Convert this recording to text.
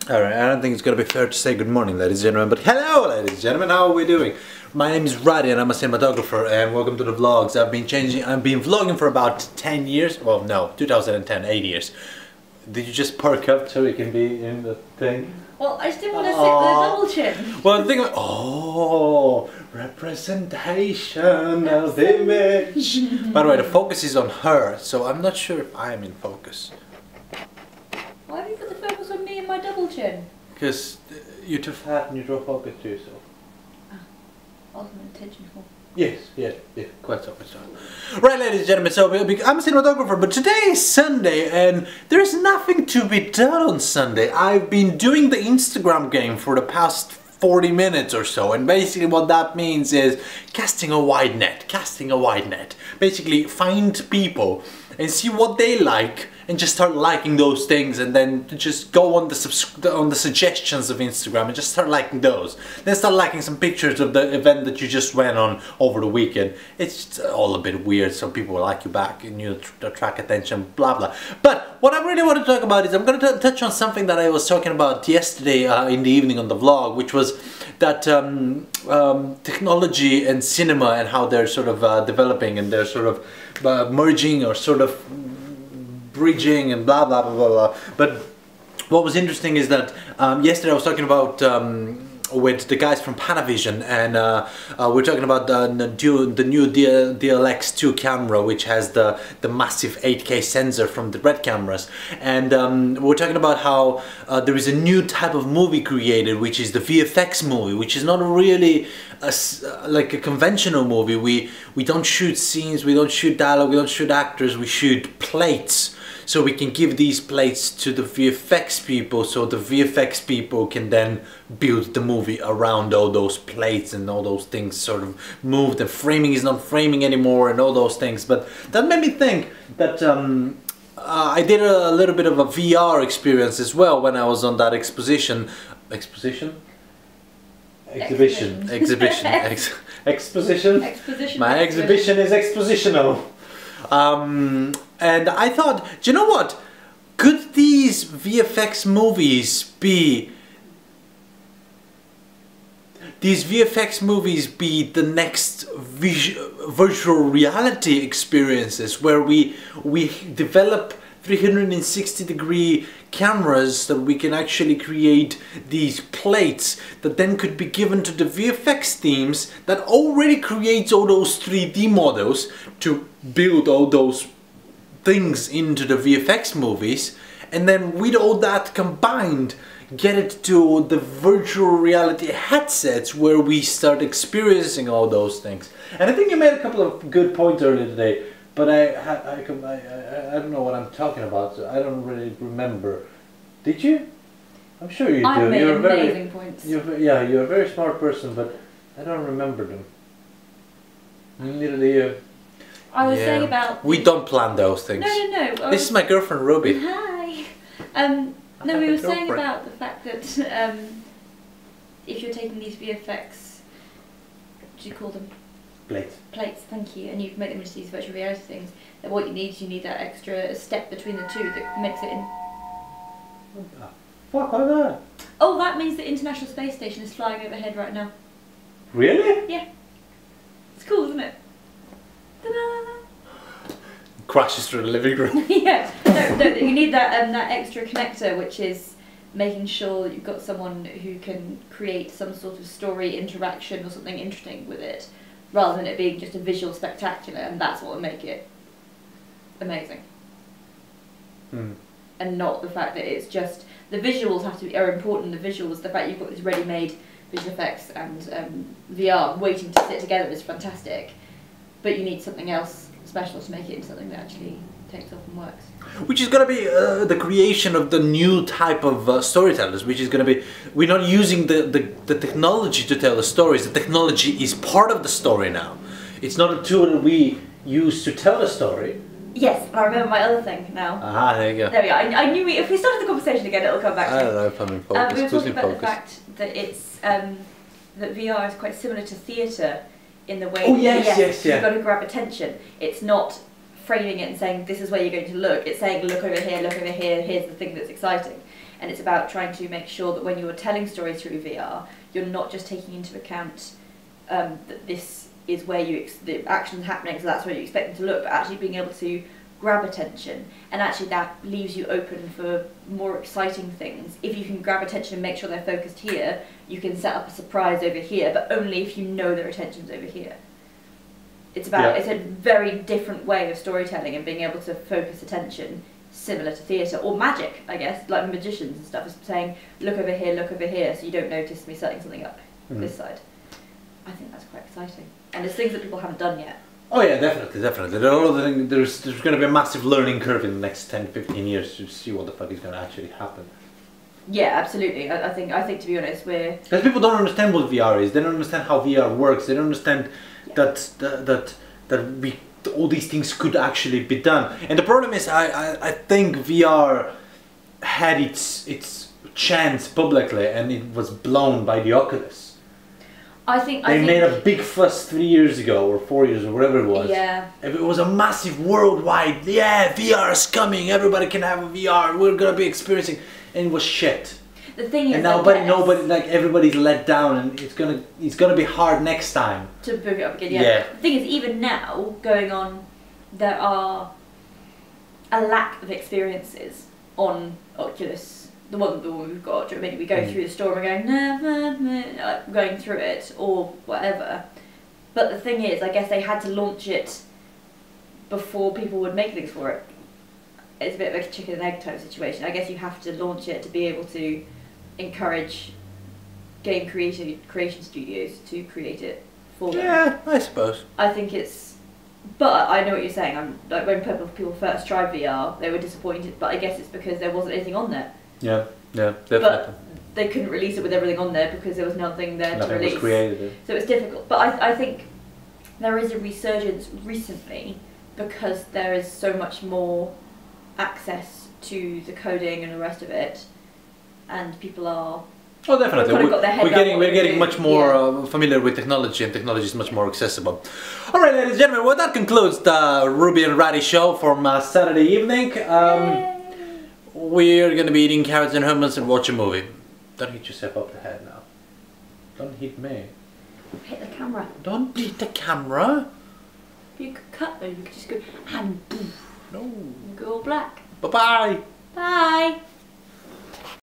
Alright, I don't think it's gonna be fair to say good morning, ladies and gentlemen, but hello, ladies and gentlemen, how are we doing? My name is Radi and I'm a cinematographer, and welcome to the vlogs. I've been vlogging for about 10 years, well no, 2010, 8 years. Did you just perk up so we can be in the thing? Well, I just didn't want to sit with a double chin. Well, the thing of, oh, representation of the image. By the way, the focus is on her, so I'm not sure if I'm in focus. Why have you put the focus on me and my double chin? Because you're too fat and you draw focus to yourself. Ah, wasn't intentional. Yes, quite so. Right, ladies and gentlemen, so I'm a cinematographer, but today is Sunday and there's nothing to be done on Sunday. I've been doing the Instagram game for the past 40 minutes or so, and basically what that means is casting a wide net. Basically find people and see what they like and just start liking those things, and then just go on the suggestions of Instagram and just start liking those. Then start liking some pictures of the event that you just went on over the weekend. It's just all a bit weird, so people will like you back and you attract attention, blah blah. But what I really want to talk about is I'm going to touch on something that I was talking about yesterday in the evening on the vlog, which was that technology and cinema and how they're sort of developing, and they're sort of merging or sort of bridging and blah blah blah blah blah. But what was interesting is that yesterday I was talking about with the guys from Panavision, and we're talking about the new DLX2 camera, which has the massive 8K sensor from the Red cameras, and we're talking about how there is a new type of movie created, which is the VFX movie, which is not really like a conventional movie. We don't shoot scenes, we don't shoot dialogue, we don't shoot actors, we shoot plates. So we can give these plates to the VFX people, so the VFX people can then build the movie around all those plates, and all those things sort of move. The framing is not framing anymore and all those things. But that made me think that I did a little bit of a VR experience as well when I was on that exhibition. My exhibition is expositional. And I thought, do you know what? Could these VFX movies be the next virtual reality experiences, where we develop 360-degree cameras so that we can actually create these plates that then could be given to the VFX teams that already creates all those 3D models to build all those things into the VFX movies, and then with all that combined get it to the virtual reality headsets where we start experiencing all those things. And I think you made a couple of good points earlier today, but I don't know what I'm talking about, so I don't really remember. Did you? I'm sure you do. I made amazing points. Yeah, you're a very smart person, but I don't remember them. Neither do you. I was saying about... We don't plan those things. No. This is my girlfriend, Ruby. Hi. No, we were saying about the fact that if you're taking these VFX, what do you call them? Plates. Plates, thank you. And you've made them into these virtual reality things. Then what you need is that extra step between the two that makes it in... What the fuck was that? Oh, that means the International Space Station is flying overhead right now. Really? Yeah. It's cool, isn't it? Ta-da! Crashes through the living room. Yeah. No, you need that extra connector, which is making sure that you've got someone who can create some sort of story interaction or something interesting with it, rather than it being just a visual spectacular, and that's what will make it amazing. And not the fact that it's just the visuals are important. The visuals, the fact you've got this ready-made visual effects and VR waiting to sit together is fantastic, but you need something else special to make it into something that actually takes off and works. Which is going to be the creation of the new type of storytellers, which is going to be, we're not using the technology to tell the stories. The technology is part of the story now. It's not a tool that we use to tell the story. Yes, I remember my other thing now. Ah, there you go. There we are. I knew if we started the conversation again, it'll come back to me. I don't know if I'm in focus. We were talking about the fact that it's that VR is quite similar to theatre in the way. Oh yes. You've got to grab attention. It's not framing it and saying this is where you're going to look. It's saying look over here, here's the thing that's exciting. and it's about trying to make sure that when you're telling stories through VR, you're not just taking into account that this is where the action's happening, so that's where you expect them to look, but actually being able to grab attention, and actually that leaves you open for more exciting things. If you can grab attention and make sure they're focused here, you can set up a surprise over here, but only if you know their attention's over here. It's about, it's a very different way of storytelling and being able to focus attention, similar to theatre, or magic, I guess, like magicians and stuff, is saying, look over here, so you don't notice me setting something up this side. I think that's quite exciting. And there's things that people haven't done yet. Oh yeah, definitely. There are a lot of things, there's going to be a massive learning curve in the next 10, 15 years to see what the fuck is going to actually happen. Yeah, absolutely. I think to be honest, because people don't understand what VR is. They don't understand how VR works. They don't understand that all these things could actually be done. And the problem is, I think VR had its chance publicly, and it was blown by the Oculus. I think they made a big fuss 3 years ago, or 4 years, or whatever it was. Yeah. It was a massive worldwide, VR is coming, everybody can have a VR, we're gonna be experiencing, and it was shit. The thing is, and now nobody, like everybody's let down, and it's gonna be hard next time to book it up again. Yeah. The thing is, even now going on, there are a lack of experiences on Oculus. The one we've got, maybe we go through the store and we're going, going through it or whatever. But the thing is, I guess they had to launch it before people would make things for it. It's a bit of a chicken and egg type situation. I guess you have to launch it to be able to encourage game creation studios to create it for them. Yeah, I suppose. I think it's, but I know what you're saying. Like when people first tried VR, they were disappointed. But I guess it's because there wasn't anything on there. Yeah, definitely. But they couldn't release it with everything on there because there was nothing there to release. Was created. So it's difficult. But I think there is a resurgence recently because there is so much more access to the coding and the rest of it, and people are. Oh, definitely. We're getting much more familiar with technology, and technology is much more accessible. All right, ladies and gentlemen, well, that concludes the Ruby and Radi show from Saturday evening. We're gonna be eating carrots and hummus and watch a movie. Don't hit yourself up the head now. Don't hit me. Hit the camera. Don't hit the camera. You could cut though. You could just go and boom. No. Go all black. Bye bye. Bye.